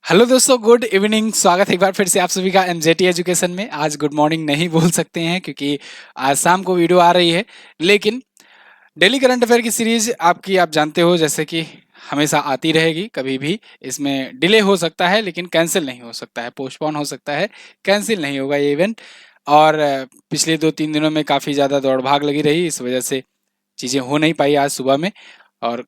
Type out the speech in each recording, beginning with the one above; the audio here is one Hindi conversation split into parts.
हेलो दोस्तों, गुड इवनिंग। स्वागत है एक बार फिर से आप सभी का एमजेटी एजुकेशन में। आज गुड मॉर्निंग नहीं बोल सकते हैं क्योंकि आज शाम को वीडियो आ रही है, लेकिन डेली करंट अफेयर की सीरीज आपकी आप जानते हो जैसे कि हमेशा आती रहेगी। कभी भी इसमें डिले हो सकता है लेकिन कैंसिल नहीं हो सकता है, पोस्टपोन हो सकता है, कैंसिल नहीं होगा ये इवेंट। और पिछले 2-3 दिनों में काफ़ी ज़्यादा दौड़ भाग लगी रही, इस वजह से चीज़ें हो नहीं पाई आज सुबह में। और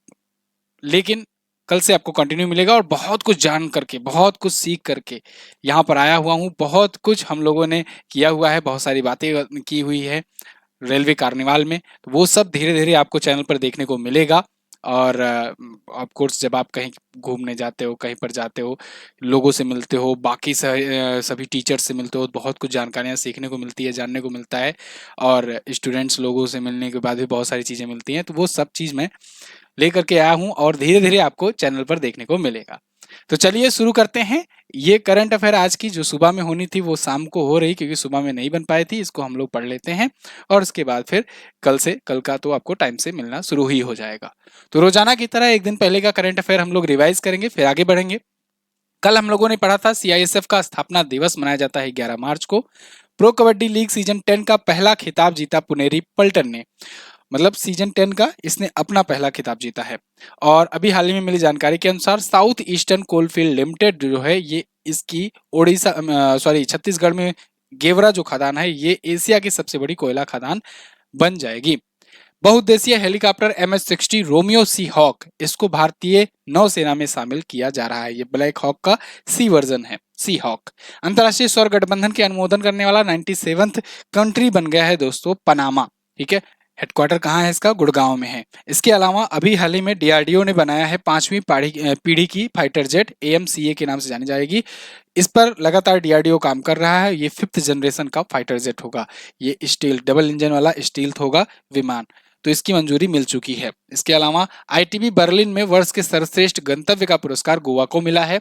लेकिन कल से आपको कंटिन्यू मिलेगा और बहुत कुछ जान करके, बहुत कुछ सीख करके यहाँ पर आया हुआ हूँ। बहुत कुछ हम लोगों ने किया हुआ है, बहुत सारी बातें की हुई है रेलवे कार्निवाल में, तो वो सब धीरे-धीरे आपको चैनल पर देखने को मिलेगा। और ऑफ कोर्स जब आप कहीं घूमने जाते हो, कहीं पर जाते हो, लोगों से मिलते हो, बाकी सभी टीचर्स से मिलते हो, बहुत कुछ जानकारियाँ सीखने को मिलती है, जानने को मिलता है। और स्टूडेंट्स लोगों से मिलने के बाद भी बहुत सारी चीज़ें मिलती हैं, तो वो सब चीज़ मैं लेकर के आया हूँ और धीरे-धीरे आपको चैनल पर देखने को मिलेगा। तो चलिए शुरू करते हैं। ये करंट अफेयर आज की जो सुबह में होनी थी वो शाम को हो रही, क्योंकि सुबह में नहीं बन पाई थी। इसको हम लोग पढ़ लेते हैं और उसके बाद फिर कल का तो आपको टाइम से मिलना शुरू ही हो जाएगा। तो रोजाना की तरह एक दिन पहले का करंट अफेयर हम लोग रिवाइज करेंगे, फिर आगे बढ़ेंगे। कल हम लोगों ने पढ़ा था सीआईएसएफ का स्थापना दिवस मनाया जाता है 11 मार्च को। प्रो कबड्डी लीग सीजन 10 का पहला खिताब जीता पुनेरी पल्टन ने। मतलब सीजन 10 का इसने अपना पहला खिताब जीता है। और अभी हाल ही में मिली जानकारी के अनुसार साउथ ईस्टर्न कोलफील्ड लिमिटेड जो है ये इसकी ओडिशा सॉरी छत्तीसगढ़ में गेवरा जो खदान है ये एशिया की सबसे बड़ी कोयला खदान बन जाएगी। बहुउद्देशीय हेलीकॉप्टर MS-60 रोमियो सी हॉक, इसको भारतीय नौसेना में शामिल किया जा रहा है। ये ब्लैक हॉक का सी वर्जन है, सी हॉक। अंतर्राष्ट्रीय सौर गठबंधन के अनुमोदन करने वाला 97th कंट्री बन गया है दोस्तों पनामा। ठीक है, हेडक्वार्टर कहाँ है इसका? गुड़गांव में है। इसके अलावा अभी हाल ही में डीआरडीओ ने बनाया है 5वीं पीढ़ी की फाइटर जेट, AMCA के नाम से जानी जाएगी। इस पर लगातार डीआरडीओ काम कर रहा है। ये 5th जनरेशन का फाइटर जेट होगा। ये स्टील डबल इंजन वाला स्टील होगा विमान, तो इसकी मंजूरी मिल चुकी है। इसके अलावा आईटीबी बर्लिन में वर्ष के सर्वश्रेष्ठ गंतव्य का पुरस्कार गोवा को मिला है।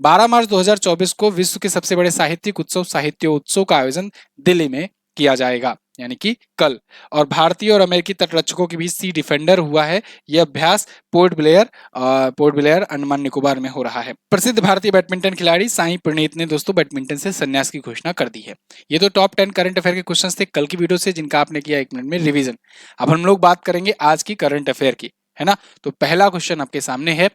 12 मार्च 2024 को विश्व के सबसे बड़े साहित्यिक उत्सव साहित्य उत्सव का आयोजन दिल्ली में किया जाएगा, यानी कि कल। और भारतीय और अमेरिकी तटरक्षकों के बीच सी डिफेंडर हुआ है। यह अभ्यास पोर्ट ब्लेयर अंडमान निकोबार में हो रहा है। प्रसिद्ध भारतीय बैडमिंटन खिलाड़ी साई प्रणीत ने दोस्तों बैडमिंटन से संन्यास की घोषणा कर दी है। ये तो टॉप 10 करंट अफेयर के क्वेश्चंस थे कल की वीडियो से, जिनका आपने किया 1 मिनट में रिवीजन। अब हम लोग बात करेंगे आज की करंट अफेयर की, है ना। तो पहला क्वेश्चन आपके सामने है,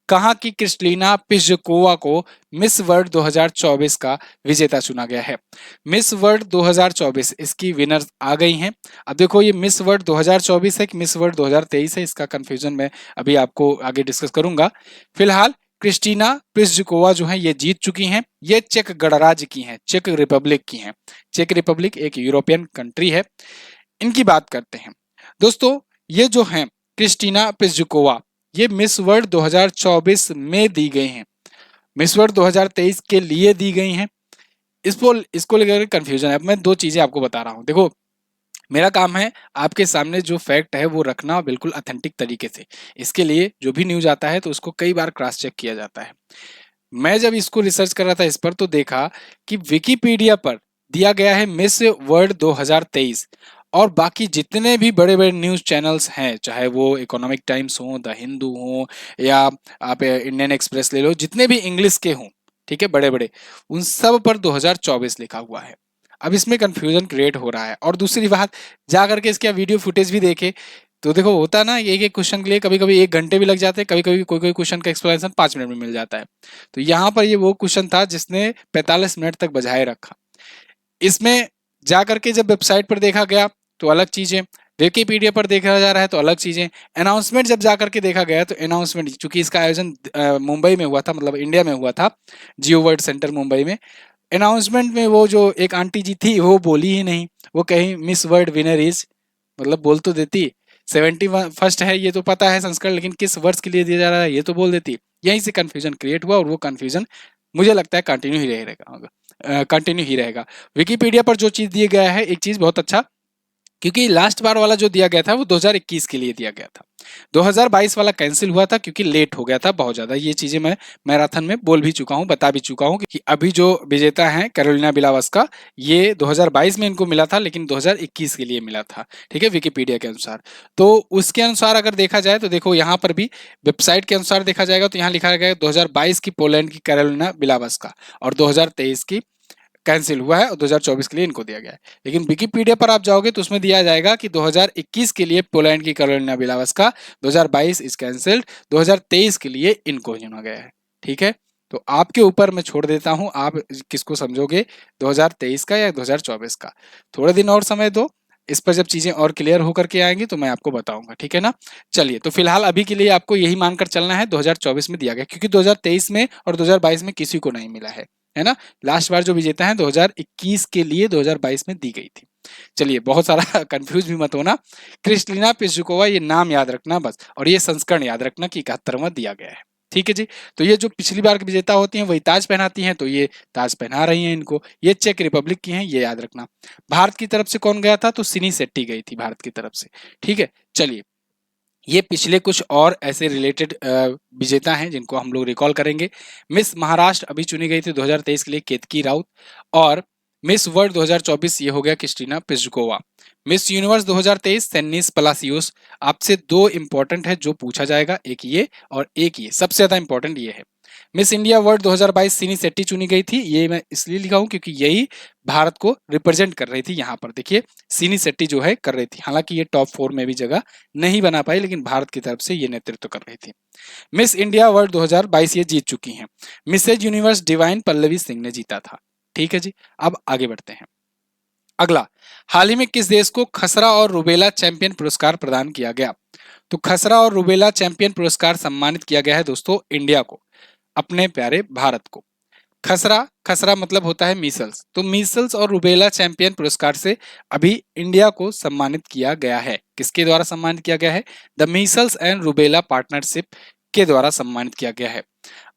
कहाँ की क्रिस्टलिना पिस्जकोवा को मिस वर्ल्ड 2024 का विजेता चुना गया है। मिस वर्ल्ड 2024 इसकी विनर आ गई हैं। अब देखो ये मिस वर्ल्ड 2024 है कि मिस वर्ल्ड 2023 है, इसका कंफ्यूजन मैं अभी आपको आगे डिस्कस करूंगा। फिलहाल क्रिस्टीना प्लिसजुकोवा जो है ये जीत चुकी हैं। ये चेक गणराज्य की हैं, चेक रिपब्लिक की हैं। चेक रिपब्लिक एक यूरोपियन कंट्री है। इनकी बात करते हैं दोस्तों। ये जो हैं क्रिस्टीना प्लिसजुकोवा, ये मिस वर्ल्ड 2024 में दी गई हैं। मिस वर्ल्ड 2023 के लिए दी गई हैं। इसको लेकर कंफ्यूजन है। अब मैं दो चीजें आपको बता रहा हूं। देखो, मेरा काम है आपके सामने जो फैक्ट है वो रखना बिल्कुल ऑथेंटिक तरीके से। इसके लिए जो भी न्यूज आता है तो उसको कई बार क्रॉस चेक किया जाता है। मैं जब इसको रिसर्च कर रहा था इस पर, तो देखा कि विकिपीडिया पर दिया गया है मिस वर्ल्ड 2023। और बाकी जितने भी बड़े बड़े न्यूज चैनल्स हैं, चाहे वो इकोनॉमिक टाइम्स हो, द हिंदू हो, या आप इंडियन एक्सप्रेस ले लो, जितने भी इंग्लिश के हों, ठीक है, बड़े बड़े, उन सब पर 2024 लिखा हुआ है। अब इसमें कंफ्यूजन क्रिएट हो रहा है। और दूसरी बात, जा करके इसका वीडियो फुटेज भी देखे तो देखो, होता है ना, एक एक क्वेश्चन के लिए कभी कभी 1 घंटे भी लग जाते हैं, कभी कभी कोई कोई क्वेश्चन का एक्सप्लेनेशन 5 मिनट में मिल जाता है। तो यहाँ पर ये वो क्वेश्चन था जिसने 45 मिनट तक बजाय रखा। इसमें जा करके जब वेबसाइट पर देखा गया तो अलग चीजें, विकिपीडिया पर देखा जा रहा है तो अलग चीजें, अनाउंसमेंट जब जा करके देखा गया तो अनाउंसमेंट, चूंकि इसका आयोजन मुंबई में हुआ था, मतलब इंडिया में हुआ था, जियो वर्ल्ड सेंटर मुंबई में। अनाउंसमेंट में वो जो एक आंटी जी थी वो बोली ही नहीं। वो कहीं मिस वर्ल्ड विनर इज, मतलब बोल तो देती, 71st है ये तो पता है संस्करण, लेकिन किस वर्ष के लिए दिया जा रहा है ये तो बोल देती। यहीं से कंफ्यूजन क्रिएट हुआ और वो कंफ्यूजन मुझे लगता है कंटिन्यू ही रहेगा। विकिपीडिया पर जो चीज दिया गया है, एक चीज बहुत अच्छा, क्योंकि लास्ट बार वाला जो दिया गया था वो 2021 के लिए दिया गया था। 2022 वाला कैंसिल हुआ था क्योंकि लेट हो गया था बहुत ज्यादा। ये चीजें मैं मैराथन में बोल भी चुका हूँ, बता भी चुका हूँ कि अभी जो विजेता हैं कैरोलिना बिलावस्का, ये 2022 में इनको मिला था लेकिन 2021 के लिए मिला था, ठीक है, विकिपीडिया के अनुसार। तो उसके अनुसार अगर देखा जाए तो देखो यहाँ पर भी वेबसाइट के अनुसार देखा जाएगा तो यहाँ लिखा गया 2022 की पोलैंड की कैरोलिना बिलावस्का और 2023 की कैंसिल हुआ है और 2024 के लिए इनको दिया गया है। लेकिन विकिपीडिया पर आप जाओगे तो उसमें दिया जाएगा कि 2021 के लिए पोलैंड की कैरोलिना बिलावस्का, 2022 इज कैंसिल्ड, 2023 के लिए इनको चुना गया है, ठीक है। तो आपके ऊपर मैं छोड़ देता हूं, आप किसको समझोगे, 2023 का या 2024 का। थोड़े दिन और समय दो, इस पर जब चीजें और क्लियर होकर के आएंगी तो मैं आपको बताऊंगा, ठीक है ना। चलिए, तो फिलहाल अभी के लिए आपको यही मानकर चलना है 2024 में दिया गया, क्योंकि 2023 में और 2022 में किसी को नहीं मिला है ना। लास्ट बार जो विजेता है 2021 के लिए 2022 में दी गई थी। चलिए, बहुत सारा कंफ्यूज भी मत होना। क्रिस्टलिना पिस्जुकोवा, ये नाम याद रखना बस, और ये संस्करण याद रखना कि 71वां दिया गया है, ठीक है जी। तो ये जो पिछली बार की विजेता होती हैं वही ताज पहनाती हैं, तो ये ताज पहना रही हैं इनको। ये चेक रिपब्लिक की हैं, ये याद रखना। भारत की तरफ से कौन गया था, तो सिनी शेट्टी गई थी भारत की तरफ से, ठीक है। चलिए, ये पिछले कुछ और ऐसे रिलेटेड विजेता हैं जिनको हम लोग रिकॉल करेंगे। मिस महाराष्ट्र अभी चुनी गई थी 2023 के लिए केतकी राउत, और मिस वर्ल्ड 2024 ये हो गया क्रिस्टीना पिस्जुकोवा। Miss universe 2023 सेनिस Palacios. आपसे दो इंपॉर्टेंट है जो पूछा जाएगा, एक ये और एक ये, सबसे ज्यादा इंपॉर्टेंट ये है। मिस इंडिया वर्ल्ड 2022 सिनी शेट्टी चुनी गई थी, ये मैं इसलिए लिखा हूं क्योंकि यही भारत को रिप्रेजेंट कर रही थी। यहाँ पर देखिए, सिनी शेट्टी जो है कर रही थी, हालांकि ये टॉप 4 में भी जगह नहीं बना पाई, लेकिन भारत की तरफ से ये नेतृत्व कर रही थी। मिस इंडिया वर्ल्ड 2022 ये जीत चुकी हैं। Mrs universe divine Pallavi Singh ने जीता था, ठीक है जी। अब आगे बढ़ते हैं। अगला, हाल ही में किस देश को खसरा और रुबेला चैंपियन पुरस्कार प्रदान किया गया, तो खसरा और रुबेला चैंपियन पुरस्कार सम्मानित किया गया है दोस्तों इंडिया को, अपने प्यारे भारत को। खसरा, खसरा मतलब होता है मीसल्स, तो मीसल्स और रुबेला चैंपियन पुरस्कार से अभी इंडिया को सम्मानित किया गया है। किसके द्वारा सम्मानित किया गया है, the Meselson and rubella partnership के द्वारा सम्मानित किया गया है।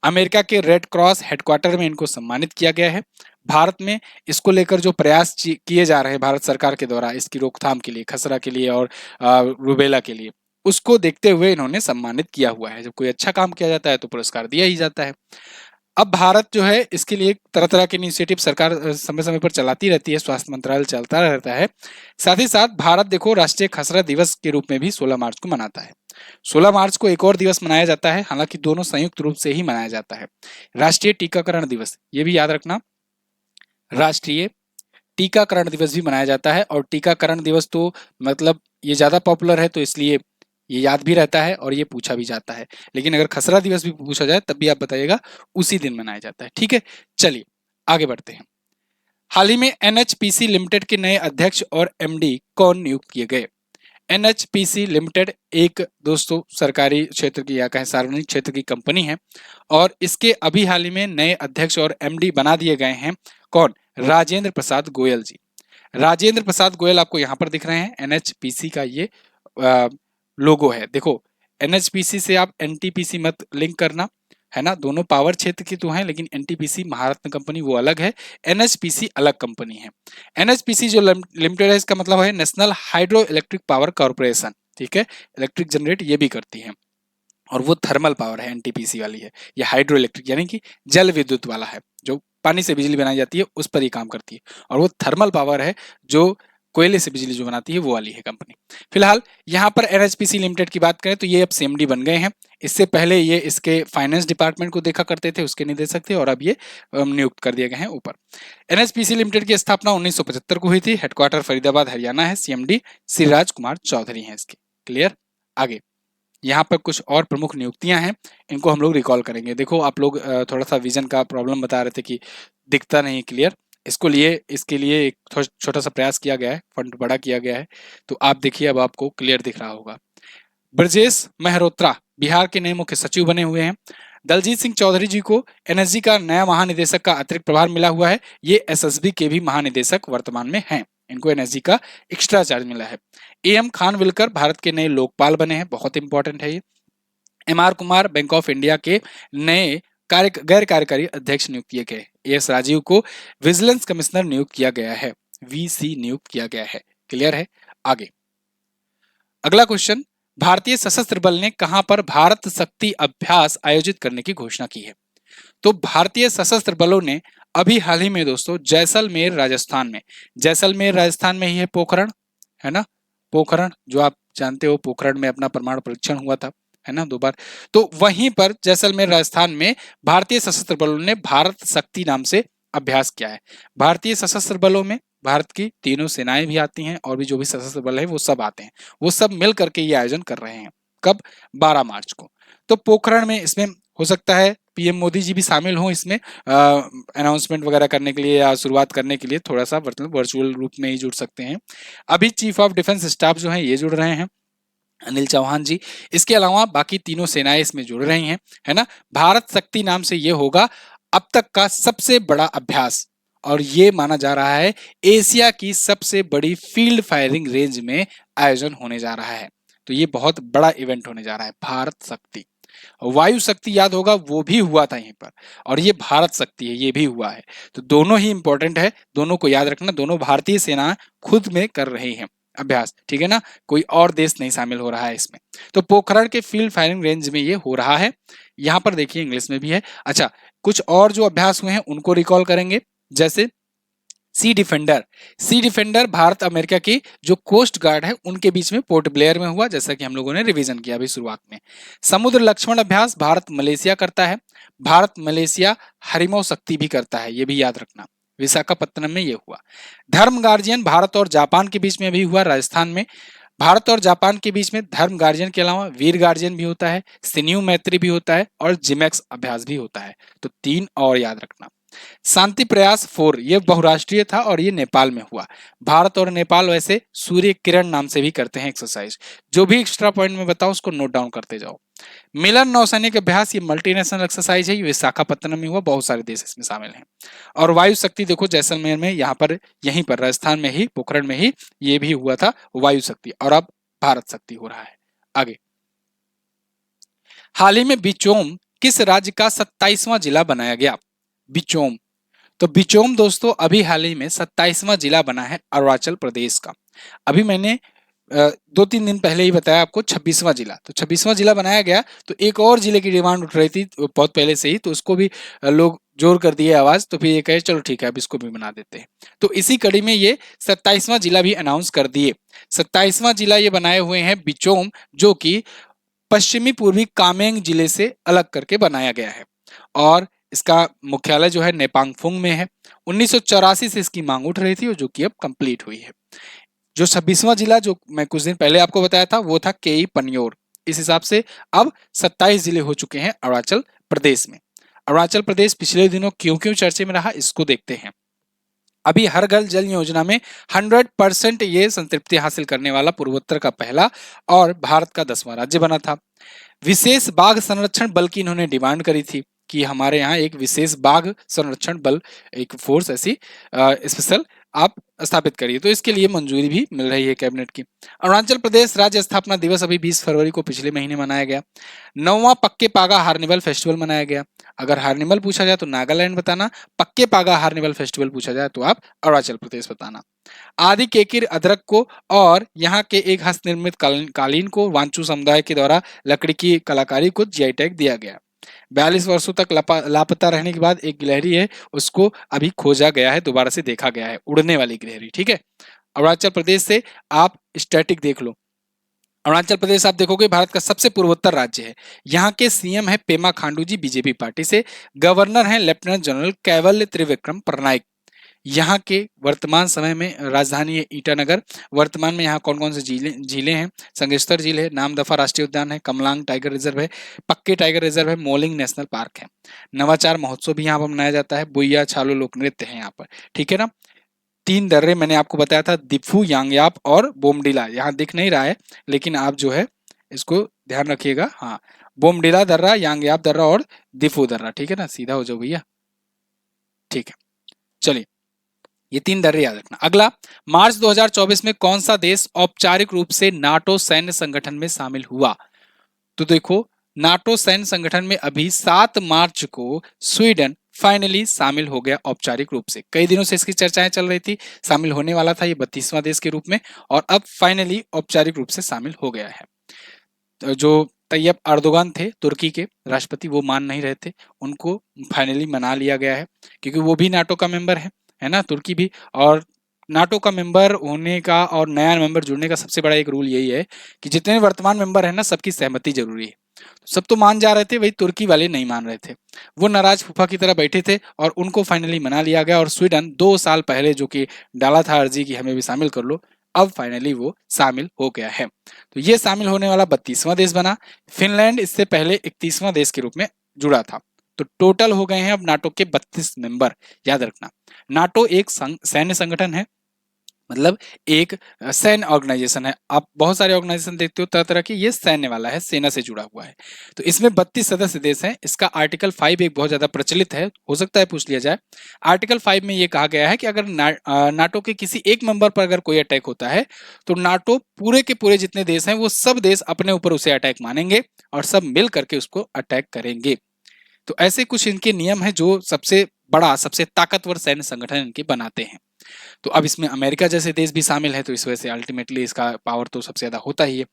अमेरिका के रेड क्रॉस हेडक्वार्टर में इनको सम्मानित किया गया है। भारत में इसको लेकर जो प्रयास किए जा रहे हैं भारत सरकार के द्वारा इसकी रोकथाम के लिए, खसरा के लिए और रुबेला के लिए, उसको देखते हुए इन्होंने सम्मानित किया हुआ है। जब कोई अच्छा काम किया जाता है तो पुरस्कार दिया ही जाता है। अब भारत जो है इसके लिए तरह तरह के इनिशिएटिव सरकार समय समय पर चलाती रहती है, स्वास्थ्य मंत्रालय चलता रहता है। साथ ही साथ भारत देखो राष्ट्रीय खसरा दिवस के रूप में भी 16 मार्च को मनाता है। 16 मार्च को एक और दिवस मनाया जाता है, हालांकि दोनों संयुक्त रूप से ही मनाया जाता है। राष्ट्रीय टीकाकरण दिवस, ये भी याद रखना, राष्ट्रीय टीकाकरण दिवस भी मनाया जाता है। और टीकाकरण दिवस तो मतलब ये ज्यादा पॉपुलर है तो इसलिए ये याद भी रहता है और ये पूछा भी जाता है। लेकिन अगर खसरा दिवस भी पूछा जाए तब भी आप बताइएगा, उसी दिन मनाया जाता है, ठीक है। चलिए आगे बढ़ते हैं। हाल ही में एनएचपीसी लिमिटेड के नए अध्यक्ष और एमडी कौन नियुक्त किए गए। एनएचपीसी लिमिटेड एक दोस्तों सरकारी क्षेत्र की या कहें सार्वजनिक क्षेत्र की कंपनी है, और इसके अभी हाल ही में नए अध्यक्ष और एमडी बना दिए गए हैं। कौन, राजेंद्र प्रसाद गोयल जी। राजेंद्र प्रसाद गोयल आपको यहाँ पर दिख रहे हैं, एनएचपीसी का ये लोगो है। देखो, एनएचपीसी से आप एनटीपीसी मत लिंक करना, है ना, दोनों पावर क्षेत्र की तो हैं, लेकिन एनटीपीसी महारत्न कंपनी वो अलग है, एनएचपीसी अलग कंपनी है। एनएचपीसी जो लिमिटेड है इसका मतलब है national hydro electric power corporation, ठीक है, इलेक्ट्रिक जनरेट ये भी करती है। और वो थर्मल पावर है, एनटीपीसी वाली है। ये हाइड्रो इलेक्ट्रिक यानी कि जल विद्युत वाला है, जो पानी से बिजली बनाई जाती है उस पर ही काम करती है। और वो थर्मल पावर है जो कोयले से बिजली जो बनाती है वो वाली है कंपनी। फिलहाल यहाँ पर एनएचपीसी लिमिटेड की बात करें तो ये अब सीएमडी बन गए हैं। इससे पहले ये इसके फाइनेंस डिपार्टमेंट को देखा करते थे, उसके निदेशक थे, और अब ये नियुक्त कर दिए गए हैं ऊपर। एनएचपीसी लिमिटेड की स्थापना 1975 को हुई थी। हेडक्वार्टर फरीदाबाद हरियाणा है। सीएमडी श्री राज कुमार चौधरी हैं इसके। क्लियर। आगे यहाँ पर कुछ और प्रमुख नियुक्तियां हैं, इनको हम लोग रिकॉल करेंगे। देखो आप लोग थोड़ा सा विजन का प्रॉब्लम बता रहे थे कि दिखता नहीं क्लियर, इसके लिए एक छोटा सा प्रयास किया गया है, फंड बड़ा किया गया है, तो आप देखिए अब आपको क्लियर दिख रहा होगा। ब्रजेश मेहरोत्रा बिहार के नए मुख्य सचिव बने हुए हैं। दलजीत सिंह चौधरी जी को एनएसजी का नया महानिदेशक का अतिरिक्त प्रभार मिला हुआ है। ये एसएसबी के भी महानिदेशक वर्तमान में हैं, इनको एनएसजी का एक्स्ट्रा चार्ज मिला है। एएम खानविलकर भारत के नए लोकपाल बने हैं, बहुत इंपॉर्टेंट है ये। MR Kumar bank of India के नए गैर कार्यकारी अध्यक्ष नियुक्त किए गए। एस राजीव को विजिलेंस कमिश्नर नियुक्त किया गया है, वीसी नियुक्त किया गया है। क्लियर है। आगे अगला क्वेश्चन, भारतीय सशस्त्र बल ने कहां पर भारत शक्ति अभ्यास आयोजित करने की घोषणा की है? तो भारतीय सशस्त्र बलों ने अभी हाल ही में दोस्तों जैसलमेर राजस्थान में, जैसलमेर राजस्थान में ही है पोखरण, है ना, पोखरण जो आप जानते हो, पोखरण में अपना परमाणु परीक्षण हुआ था, है ना, 2 बार। तो वहीं पर जैसलमेर राजस्थान में भारतीय सशस्त्र बलों ने भारत शक्ति नाम से अभ्यास किया है। भारतीय सशस्त्र बलों में भारत की तीनों सेनाएं भी आती हैं और भी जो भी सशस्त्र बल है वो सब आते हैं, वो सब मिल करके ये आयोजन कर रहे हैं। कब? 12 मार्च को। तो पोखरण में इसमें हो सकता है पीएम मोदी जी भी शामिल हों इसमें अनाउंसमेंट वगैरह करने के लिए या शुरुआत करने के लिए, थोड़ा सा मतलब वर्चुअल रूप में ही जुड़ सकते हैं। अभी चीफ ऑफ डिफेंस स्टाफ जो है ये जुड़ रहे हैं, अनिल चौहान जी। इसके अलावा बाकी तीनों सेनाएं इसमें जुड़ रही हैं, है ना। भारत शक्ति नाम से ये होगा अब तक का सबसे बड़ा अभ्यास, और ये माना जा रहा है एशिया की सबसे बड़ी फील्ड फायरिंग रेंज में आयोजन होने जा रहा है। तो ये बहुत बड़ा इवेंट होने जा रहा है भारत शक्ति। वायु शक्ति याद होगा वो भी हुआ था यहीं पर, और ये भारत शक्ति है ये भी हुआ है। तो दोनों ही इंपॉर्टेंट है, दोनों को याद रखना, दोनों भारतीय सेना खुद में कर रही है अभ्यास, ठीक है ना, कोई और देश नहीं शामिल हो रहा है इसमें। तो पोखरण के फील्ड फायरिंग रेंज में ये हो रहा है। यहाँ पर देखिए इंग्लिश में भी है। अच्छा, कुछ और जो अभ्यास हुए हैं उनको रिकॉल करेंगे, जैसे सी डिफेंडर। सी डिफेंडर भारत अमेरिका की जो कोस्ट गार्ड है उनके बीच में पोर्ट ब्लेयर में हुआ, जैसा कि हम लोगों ने रिवीजन किया अभी शुरुआत में। समुद्र लक्ष्मण अभ्यास भारत मलेशिया करता है, भारत मलेशिया हरिमो शक्ति भी करता है, ये भी याद रखना। विशाखापत्तनम में ये हुआ। धर्म गार्जियन भारत और जापान के बीच में भी हुआ राजस्थान में। भारत और जापान के बीच में धर्म गार्जियन के अलावा वीर गार्जियन भी होता है, सिन्यू मैत्री भी होता है और जिमेक्स अभ्यास भी होता है। तो 3 और याद रखना। शांति प्रयास 4 ये बहुराष्ट्रीय था और ये नेपाल में हुआ। भारत और नेपाल वैसे सूर्य किरण नाम से भी करते हैं एक्सरसाइज। जो भी एक्स्ट्रा पॉइंट में बताऊं उसको नोट डाउन करते जाओ। मिलन नौसैनिक अभ्यास ये मल्टीनेशनल एक्सरसाइज है, ये विशाखापत्तनम में हुआ, बहुत सारे देश इसमें शामिल हैं। और वायु शक्ति देखो जैसलमेर में, यहाँ पर यहीं पर राजस्थान में ही पोखरण में ही ये भी हुआ था वायु शक्ति, और अब भारत शक्ति हो रहा है। आगे, हाल ही में बिचोम किस राज्य का 27वां जिला बनाया गया? बिचोम, तो बिचोम दोस्तों अभी हाल ही में 27वां जिला बना है अरुणाचल प्रदेश का। अभी मैंने 2-3 दिन पहले ही बताया आपको 26वां जिला, तो 26वां जिला बनाया गया। तो एक और जिले की डिमांड उठ रही थी बहुत पहले से ही, तो उसको भी लोग जोर कर दिए आवाज, तो फिर ये कहे चलो ठीक है अब इसको भी बना देते हैं। तो इसी कड़ी में ये 27वां जिला भी अनाउंस कर दिए। 27वां जिला ये बनाए हुए हैं बिचोम, जो कि पश्चिमी पूर्वी कामेंग जिले से अलग करके बनाया गया है, और इसका मुख्यालय जो है नेपांगफुंग में है। 1984 से इसकी मांग उठ रही थी और जो कि अब कंप्लीट हुई है। जो 26वां जिला जो मैं कुछ दिन पहले आपको बताया था वो था केई पनियोर। इस हिसाब से अब 27 जिले हो चुके हैं अरुणाचल प्रदेश में। अरुणाचल प्रदेश पिछले दिनों क्यों क्यों चर्चे में रहा इसको देखते हैं। अभी हर घर जल योजना में 100% ये संतृप्ति हासिल करने वाला पूर्वोत्तर का पहला और भारत का 10वां राज्य बना था। विशेष बाघ संरक्षण बल की इन्होंने डिमांड करी थी कि हमारे यहाँ एक विशेष बाघ संरक्षण बल, एक फोर्स ऐसी स्पेशल आप स्थापित करिए, तो इसके लिए मंजूरी भी मिल रही है कैबिनेट की। अरुणाचल प्रदेश राज्य स्थापना दिवस अभी 20 फरवरी को पिछले महीने मनाया गया। 9वां पक्के पागा हार्निवल फेस्टिवल मनाया गया। अगर हार्निवल पूछा जाए तो नागालैंड बताना, पक्के पागा हार्निवल फेस्टिवल पूछा जाए तो आप अरुणाचल प्रदेश बताना। आदि केकिर अदरक को और यहाँ के एक हस्त निर्मित कालीन को वांचू समुदाय के द्वारा लकड़ी की कलाकारी को जीआई टैग दिया गया। 42 वर्षों तक लापता रहने के बाद एक गिलहरी है, उसको अभी खोजा गया है, दोबारा से देखा गया है, उड़ने वाली गिलहरी, ठीक है। अरुणाचल प्रदेश से आप स्टैटिक देख लो। अरुणाचल प्रदेश आप देखोगे भारत का सबसे पूर्वोत्तर राज्य है। यहाँ के सीएम है पेमा खांडू जी बीजेपी पार्टी से। गवर्नर हैं लेफ्टिनेंट जनरल कैवल्य त्रिविक्रम परनाइक। यहाँ के वर्तमान समय में राजधानी है ईटानगर। वर्तमान में यहाँ कौन कौन से झीलें हैं? संगेस्तर झील है, नामदफा राष्ट्रीय उद्यान है, कमलांग टाइगर रिजर्व है, पक्के टाइगर रिजर्व है, मोलिंग नेशनल पार्क है। नवाचार महोत्सव भी यहाँ पर मनाया जाता है। बुइया छालो लोक नृत्य है यहाँ पर, ठीक है ना। 3 दर्रे मैंने आपको बताया था, दिफू, यांगयाप और बोमडिला। यहाँ दिख नहीं रहा है लेकिन आप जो है इसको ध्यान रखिएगा। हाँ, बोमडिला दर्रा, यांगयाप दर्रा और दिफू दर्रा, ठीक है ना। सीधा हो जाओ भैया, ठीक है। चलिए, ये 3 दर्रे याद रखना। अगला, मार्च 2024 में कौन सा देश औपचारिक रूप से नाटो सैन्य संगठन में शामिल हुआ? तो देखो, नाटो सैन्य संगठन में अभी 7 मार्च को स्वीडन फाइनली शामिल हो गया औपचारिक रूप से। कई दिनों से इसकी चर्चाएं चल रही थी, शामिल होने वाला था ये 32वां देश के रूप में, और अब फाइनली औपचारिक रूप से शामिल हो गया है। जो तैयब अर्दोगान थे तुर्की के राष्ट्रपति, वो मान नहीं रहे थे, उनको फाइनली मना लिया गया है, क्योंकि वो भी नाटो का मेंबर है ना, तुर्की भी। और नाटो का मेंबर होने का और नया मेंबर जुड़ने का सबसे बड़ा एक रूल यही है कि जितने वर्तमान मेंबर है ना, सबकी सहमति जरूरी है। सब तो मान जा रहे थे, वही तुर्की वाले नहीं मान रहे थे, वो नाराज फूफा की तरह बैठे थे, और उनको फाइनली मना लिया गया। और स्वीडन 2 साल पहले जो कि डाला था अर्जी की हमें भी शामिल कर लो, अब फाइनली वो शामिल हो गया है। तो ये शामिल होने वाला 32वां देश बना। फिनलैंड इससे पहले 31वां देश के रूप में जुड़ा था। तो टोटल हो गए हैं अब नाटो के 32 मेंबर। याद रखना, नाटो एक सैन्य संगठन है, मतलब एक सैन्य ऑर्गेनाइजेशन है। आप बहुत सारे ऑर्गेनाइजेशन देखते हो तरह तरह के, ये सैन्य वाला है, सेना से जुड़ा हुआ है। तो इसमें 32 सदस्य देश हैं। इसका आर्टिकल 5 एक बहुत ज्यादा प्रचलित है, हो सकता है पूछ लिया जाए। आर्टिकल 5 में ये कहा गया है कि अगर नाटो के किसी एक मेंबर पर अगर कोई अटैक होता है, तो नाटो पूरे के पूरे जितने देश हैं वो सब देश अपने ऊपर उसे अटैक मानेंगे और सब मिल करके उसको अटैक करेंगे। तो ऐसे कुछ इनके नियम हैं जो सबसे बड़ा, सबसे ताकतवर सैन्य संगठन इनके बनाते हैं। तो अब इसमें अमेरिका जैसे देश भी शामिल है, तो इस वजह से अल्टीमेटली इसका पावर तो सबसे ज्यादा होता ही है।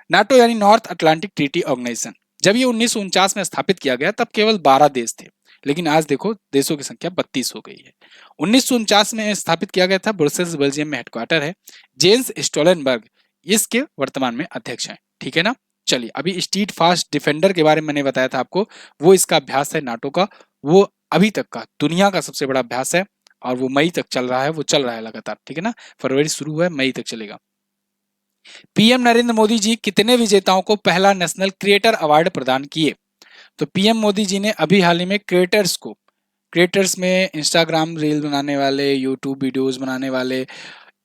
नाटो यानी नॉर्थ अटलांटिक ट्रीटी ऑर्गेनाइजेशन, जब ये 1949 में स्थापित किया गया तब केवल 12 देश थे, लेकिन आज देखो देशों की संख्या 32 हो गई है। 1949 में स्थापित किया गया था, ब्रुसेल्स बेल्जियम में हेडक्वार्टर है। जेन्स स्टोलनबर्ग इसके वर्तमान में अध्यक्ष हैं, ठीक है ना। चलिए, अभी स्ट्रीट फास्ट डिफेंडर के बारे में मैंने बताया था आपको, वो इसका अभ्यास है नाटो का। वो अभी तक का दुनिया का सबसे बड़ा अभ्यास है, और वो मई तक चल रहा है, वो चल रहा है लगातार, ठीक है ना। फरवरी शुरू हुआ है, मई तक चलेगा। पीएम नरेंद्र मोदी जी कितने विजेताओं को पहला नेशनल क्रिएटर अवार्ड प्रदान किए? तो पीएम मोदी जी ने अभी हाल ही में क्रिएटर्स को, क्रिएटर्स में इंस्टाग्राम रील बनाने वाले, यूट्यूब वीडियोस बनाने वाले,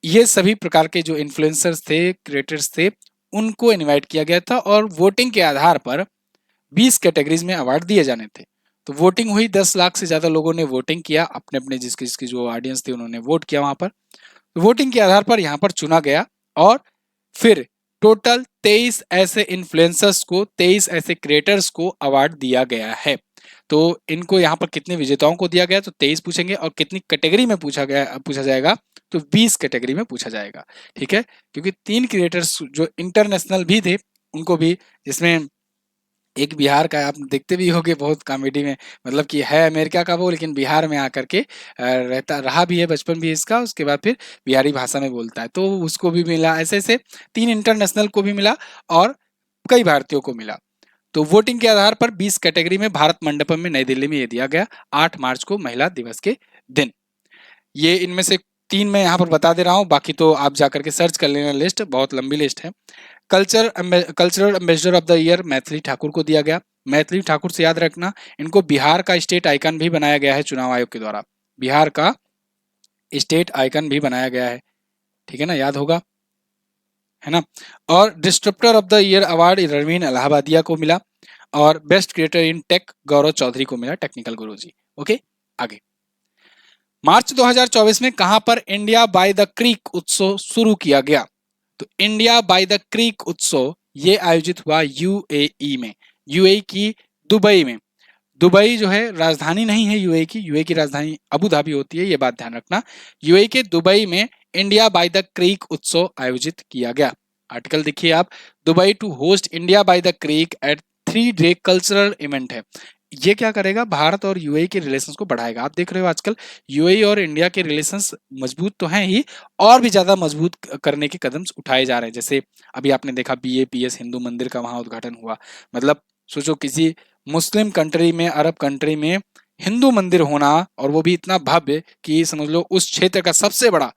ये सभी प्रकार के जो इन्फ्लुएंसर्स थे, क्रिएटर्स थे, उनको इनवाइट किया गया था, और वोटिंग के आधार पर 20 कैटेगरीज में अवार्ड दिए जाने थे। तो वोटिंग हुई, 10 लाख से ज्यादा लोगों ने वोटिंग किया, अपने अपने जिसकी जिसकी जो ऑडियंस थी उन्होंने वोट किया वहां पर। तो वोटिंग के आधार पर यहाँ पर चुना गया, और फिर टोटल 23 ऐसे इन्फ्लुएंसर्स को, 23 ऐसे क्रिएटर्स को अवार्ड दिया गया है। तो इनको यहाँ पर कितने विजेताओं को दिया गया, तो 23 पूछेंगे, और कितनी कैटेगरी में पूछा जाएगा, तो 20 कैटेगरी में पूछा जाएगा, ठीक है। क्योंकि 3 क्रिएटर्स जो इंटरनेशनल भी थे उनको भी, जिसमें एक बिहार का, आप देखते भी होगे बहुत कॉमेडी में, मतलब कि है अमेरिका का वो, लेकिन बिहार में आकर के रहता रहा भी है, बचपन भी इसका, उसके बाद फिर बिहारी भाषा में बोलता है, तो उसको भी मिला। ऐसे ऐसे 3 इंटरनेशनल को भी मिला और कई भारतीयों को मिला। तो वोटिंग के आधार पर 20 कैटेगरी में भारत मंडपम में नई दिल्ली में ये दिया गया 8 मार्च को, महिला दिवस के दिन। ये इनमें से 3 मैं यहाँ पर बता दे रहा हूँ, बाकी तो आप जाकर के सर्च कर लेना, लिस्ट बहुत लंबी लिस्ट है। Cultural ambassador of the year Maithili Thakur को दिया गया। मैथिली ठाकुर से याद रखना, इनको बिहार का स्टेट आइकन भी बनाया गया है चुनाव आयोग के द्वारा, बिहार का स्टेट आइकन भी बनाया गया है, ठीक है ना, याद होगा, है ना। और disruptor of the year award Ranveer Allahbadia को मिला, और best creator in tech Gaurav Chaudhary को मिला, टेक्निकल गुरु जी। ओके, आगे। मार्च 2024 में कहां पर इंडिया बाय द क्रीक उत्सव शुरू किया गया? तो इंडिया बाय द क्रीक उत्सव ये आयोजित हुआ यूएई में, यूएई की दुबई में। दुबई जो है राजधानी नहीं है यूएई की, यूएई की राजधानी अबू धाबी होती है, ये बात ध्यान रखना। यूएई के दुबई में इंडिया बाय द क्रीक उत्सव आयोजित किया गया। आर्टिकल देखिए आप, Dubai to host India by the creek at 3 day cultural event है। ये क्या करेगा, भारत और यूएई के रिलेशंस को बढ़ाएगा। आप देख रहे हो आजकल यूएई और इंडिया के रिलेशंस मजबूत तो हैं ही, और भी ज्यादा मजबूत करने के कदम उठाए जा रहे हैं। जैसे अभी आपने देखा बीएपीएस हिंदू मंदिर का वहां उद्घाटन हुआ, मतलब सोचो किसी मुस्लिम कंट्री में, अरब कंट्री में हिंदू मंदिर होना, और वो भी इतना भव्य कि समझ लो उस क्षेत्र का सबसे बड़ा,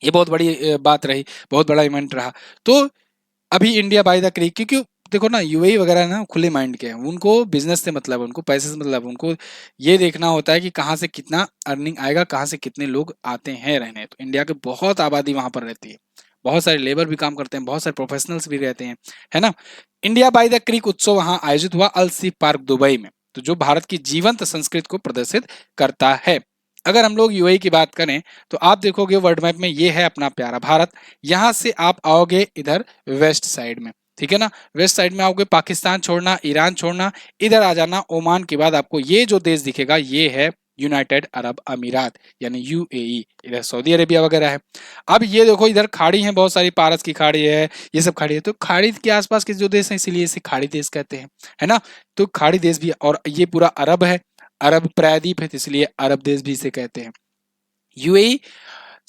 ये बहुत बड़ी बात रही, बहुत बड़ा इवेंट रहा। तो अभी इंडिया बाय द क्रीक, क्योंकि देखो ना यूएई वगैरह ना खुले माइंड के हैं, उनको बिजनेस से मतलब, उनको पैसे से मतलब, उनको ये देखना होता है कि कहाँ से कितना अर्निंग आएगा, कहाँ से कितने लोग आते हैं रहने। तो इंडिया की बहुत आबादी वहां पर रहती है, बहुत सारे लेबर भी काम करते हैं, बहुत सारे प्रोफेशनल्स भी रहते हैं, है ना। इंडिया बाय द क्रीक उत्सव वहां आयोजित हुआ अल सीफ पार्क दुबई में, तो जो भारत की जीवंत संस्कृति को प्रदर्शित करता है। अगर हम लोग यूएई की बात करें तो आप देखोगे वर्ल्ड मैप में ये है अपना प्यारा भारत, यहां से आप आओगे इधर वेस्ट साइड में, ठीक है ना, वेस्ट साइड में आओगे, पाकिस्तान छोड़ना, ईरान छोड़ना, इधर आ जाना, ओमान के बाद आपको ये जो देश दिखेगा ये है यूनाइटेड अरब अमीरात यानी यूएई, इधर सऊदी अरेबिया वगैरह है। अब ये देखो इधर खाड़ी है, बहुत सारी, पारस की खाड़ी है, ये सब खाड़ी है, तो खाड़ी के आसपास के जो देश हैं इसीलिए इसे खाड़ी देश कहते हैं, है ना। तो खाड़ी देश भी, और ये पूरा अरब है, अरब प्रायद्वीप है, तो इसलिए अरब देश भी इसे कहते हैं। यूएई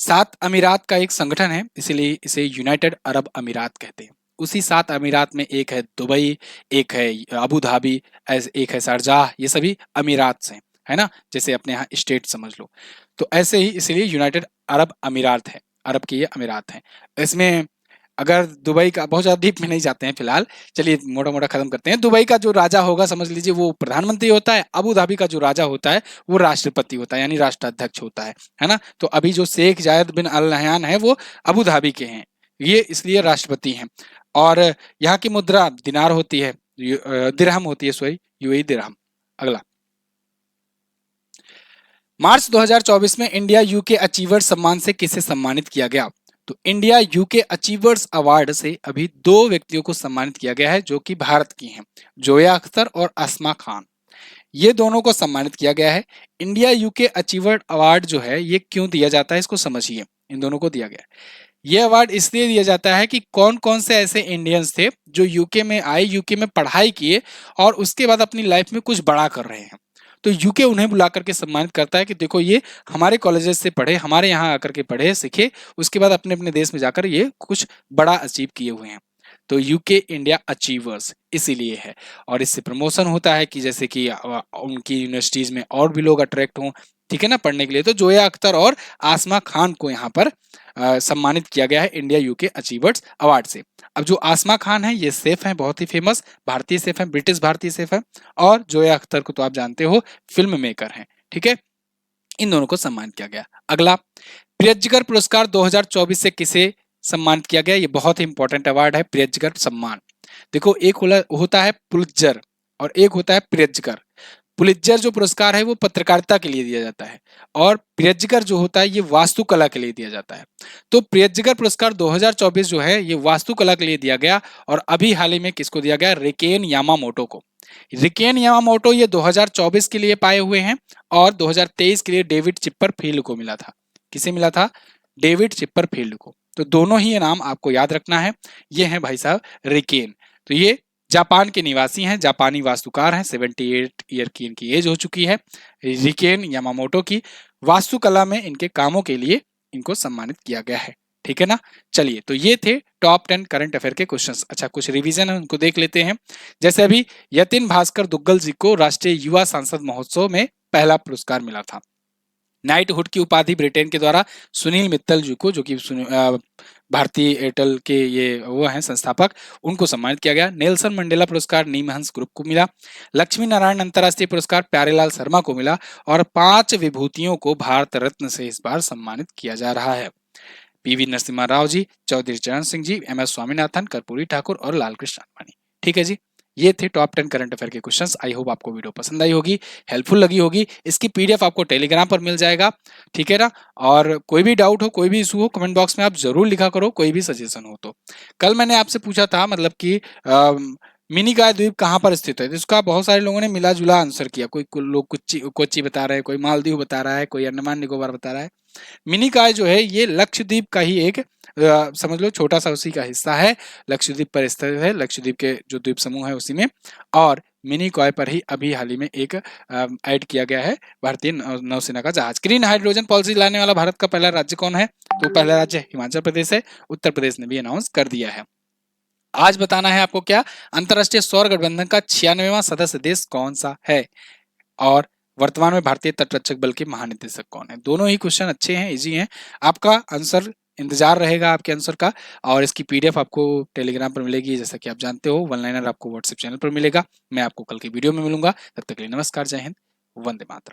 7 अमीरात का एक संगठन है, इसलिए इसे यूनाइटेड अरब अमीरात कहते हैं। उसी 7 अमीरात में एक है दुबई, एक है अबू धाबी, एक है शारजाह, ये सभी अमीरात हैं, है ना, जैसे अपने यहाँ स्टेट समझ लो। तो ऐसे ही इसलिए यूनाइटेड अरब अमीरात है, अरब के ये अमीरात हैं। इसमें अगर दुबई का, बहुत ज़्यादा डीप में नहीं जाते हैं फिलहाल, चलिए मोटा मोटा खत्म करते हैं। दुबई का जो राजा होगा समझ लीजिए वो प्रधानमंत्री होता है, अबू धाबी का जो राजा होता है वो राष्ट्रपति होता है यानी राष्ट्राध्यक्ष होता है ना। तो अभी जो शेख जायद बिन अल नहयान है वो अबू धाबी के हैं, ये इसलिए राष्ट्रपति हैं। और यहाँ की मुद्रा दिनार होती है, दिरहम होती है, सॉरी यूएई दिरहम। अगला, मार्च 2024 में इंडिया यूके अचीवर्स सम्मान से किसे सम्मानित किया गया? तो इंडिया यूके अचीवर्स अवार्ड से अभी 2 व्यक्तियों को सम्मानित किया गया है जो कि भारत की हैं, जोया अख्तर और अस्मा खान, ये दोनों को सम्मानित किया गया है। इंडिया यूके अचीवर अवार्ड जो है ये क्यों दिया जाता है इसको समझिए, इन दोनों को दिया गया है। ये अवार्ड इसलिए दिया जाता है कि कौन कौन से ऐसे इंडियंस थे जो यूके में आए, यूके में पढ़ाई किए और उसके बाद अपनी लाइफ में कुछ बड़ा कर रहे हैं, तो यूके उन्हें बुला करके सम्मानित करता है कि देखो ये हमारे कॉलेजेस से पढ़े, हमारे यहाँ आकर के पढ़े सीखे, उसके बाद अपने अपने देश में जाकर ये कुछ बड़ा अचीव किए हुए हैं। तो यूके इंडिया अचीवर्स इसीलिए है, और इससे प्रमोशन होता है कि जैसे कि उनकी यूनिवर्सिटीज में और भी लोग अट्रैक्ट हों, ठीक है ना, पढ़ने के लिए। तो जोया अख्तर और आसमा खान को यहाँ पर सम्मानित किया गया है इंडिया यूके अचीवर्स अवार्ड से। अब जो आसमा खान है ये सेफ हैं, बहुत ही फेमस भारतीय सेफ हैं, ब्रिटिश भारतीय सेफ हैं, और जोया अख्तर को तो आप जानते हो फिल्म मेकर हैं, ठीक है। इन दोनों को सम्मानित किया गया। अगला, प्रियजगर पुरस्कार 2024 से किसे सम्मानित किया गया? ये बहुत ही इंपॉर्टेंट अवार्ड है प्रियजगर सम्मान। देखो एक होता है पुलित्जर और एक होता है प्रियजगर। पुलित्जर जो पुरस्कार है वो पत्रकारिता के लिए दिया जाता है, और प्रियजगर जो होता है ये वास्तुकला के लिए दिया जाता है। तो प्रियजगर पुरस्कार 2024 जो है ये वास्तुकला के लिए दिया गया, और अभी हाल ही में किसको दिया गया? रिकेन यामामोटो को। रिकेन यामामोटो ये 2024 के लिए पाए हुए हैं, और 2023 के लिए डेविड चिप्परफील्ड को मिला था। किसे मिला था? डेविड चिप्परफील्ड को। तो दोनों ही नाम आपको याद रखना है। ये हैं भाई साहब रिकेन, तो ये जापान के निवासी हैं, जापानी वास्तुकार हैं, 78 ईयर की इनकी एज हो चुकी है। रिकेन यामामोटो की वास्तुकला में इनके कामों के लिए इनको सम्मानित किया गया है, ठीक है ना। चलिए, तो ये थे टॉप 10 करंट अफेयर के क्वेश्चंस। अच्छा, कुछ रिवीजन है उनको देख लेते हैं। जैसे अभी यतिन भास्कर दुग्गल जी को राष्ट्रीय युवा सांसद महोत्सव में पहला पुरस्कार मिला था। नाइटहुड की उपाधि ब्रिटेन के द्वारा सुनील मित्तल जी को, जो कि भारतीय एयरटेल के ये वो हैं संस्थापक, उनको सम्मानित किया गया। नेल्सन मंडेला पुरस्कार नीमहंस ग्रुप को मिला। लक्ष्मी नारायण अंतर्राष्ट्रीय पुरस्कार प्यारेलाल शर्मा को मिला, और 5 विभूतियों को भारत रत्न से इस बार सम्मानित किया जा रहा है। पीवी नरसिम्हा राव जी, चौधरी चरण सिंह जी, एम एस स्वामीनाथन, कर्पूरी ठाकुर और लालकृष्ण आडवाणी। ठीक है जी, ये थे टॉप 10 करंट अफेयर के क्वेश्चंस। आई होप आपको वीडियो पसंद आई होगी, हेल्पफुल लगी होगी। इसकी पीडीएफ आपको टेलीग्राम पर मिल जाएगा, ठीक है ना। और कोई भी डाउट हो, कोई भी इशू हो, कमेंट बॉक्स में आप जरूर लिखा करो, कोई भी सजेशन हो तो। कल मैंने आपसे पूछा था मतलब कि मिनी गाय द्वीप कहाँ पर स्थित है, तो इसका बहुत सारे लोगों ने मिला जुला आंसर किया। कोई लोग कोच्चि बता रहे हैं, कोई मालदीव बता रहा है, कोई अंडमान निकोबार बता रहा है। मिनी गाय जो है ये लक्षद्वीप का ही एक समझ लो छोटा सा उसी का हिस्सा है, लक्षद्वीप पर स्थित है, लक्षद्वीप के जो द्वीप समूह है उसी में। और मिनी कॉय पर ही अभी हाल ही में एक ऐड किया गया है भारतीय नौसेना का जहाज। ग्रीन हाइड्रोजन पॉलिसी लाने वाला भारत का पहला राज्य कौन है? तो पहला राज्य हिमाचल प्रदेश है। उत्तर प्रदेश ने भी अनाउंस कर दिया है। आज बताना है आपको क्या, अंतरराष्ट्रीय सौर गठबंधन का 96वां सदस्य देश कौन सा है, और वर्तमान में भारतीय तटरक्षक बल के महानिदेशक कौन है। दोनों ही क्वेश्चन अच्छे हैं, इजी हैं। आपका आंसर इंतजार रहेगा आपके आंसर का, और इसकी पीडीएफ आपको टेलीग्राम पर मिलेगी, जैसा कि आप जानते हो। वन लाइनर आपको व्हाट्सएप चैनल पर मिलेगा। मैं आपको कल की वीडियो में मिलूंगा, तब तक के लिए नमस्कार, जय हिंद, वंदे मातरम।